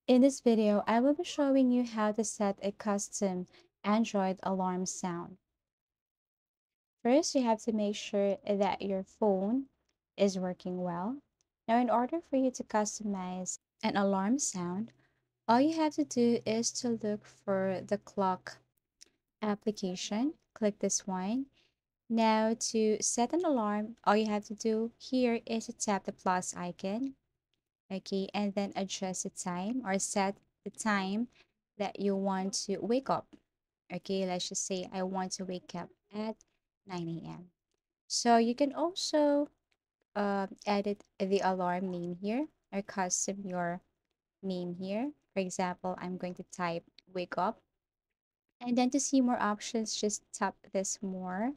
In this video, I will be showing you how to set a custom Android alarm sound. First, you have to make sure that your phone is working well. Now, in order for you to customize an alarm sound, all you have to do is to look for the clock application. Click this one. Now, to set an alarm, all you have to do here is to tap the plus icon. Okay, and then adjust the time or set the time that you want to wake up. Okay, let's just say I want to wake up at 9 a.m. So you can also edit the alarm name here or custom your name here. For example, I'm going to type wake up. And then to see more options, just tap this more.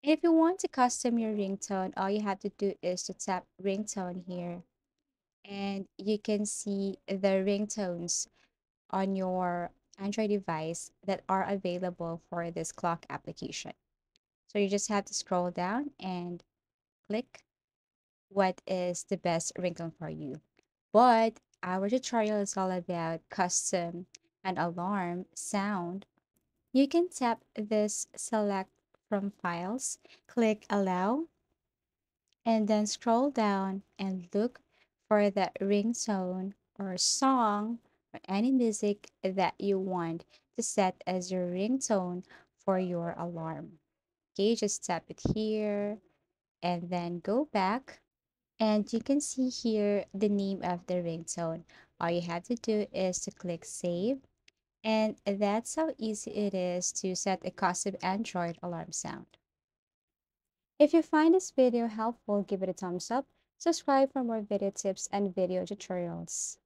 And if you want to custom your ringtone, all you have to do is to tap ringtone here. And you can see the ringtones on your Android device that are available for this clock application. So you just have to scroll down and click what is the best ringtone for you. But our tutorial is all about custom and alarm sound. You can tap this select from files, click allow, and then scroll down and look for the ringtone or song or any music that you want to set as your ringtone for your alarm. Okay, just tap it here and then go back. And you can see here the name of the ringtone. All you have to do is to click save. And that's how easy it is to set a custom Android alarm sound. If you find this video helpful, give it a thumbs up, subscribe for more video tips and video tutorials.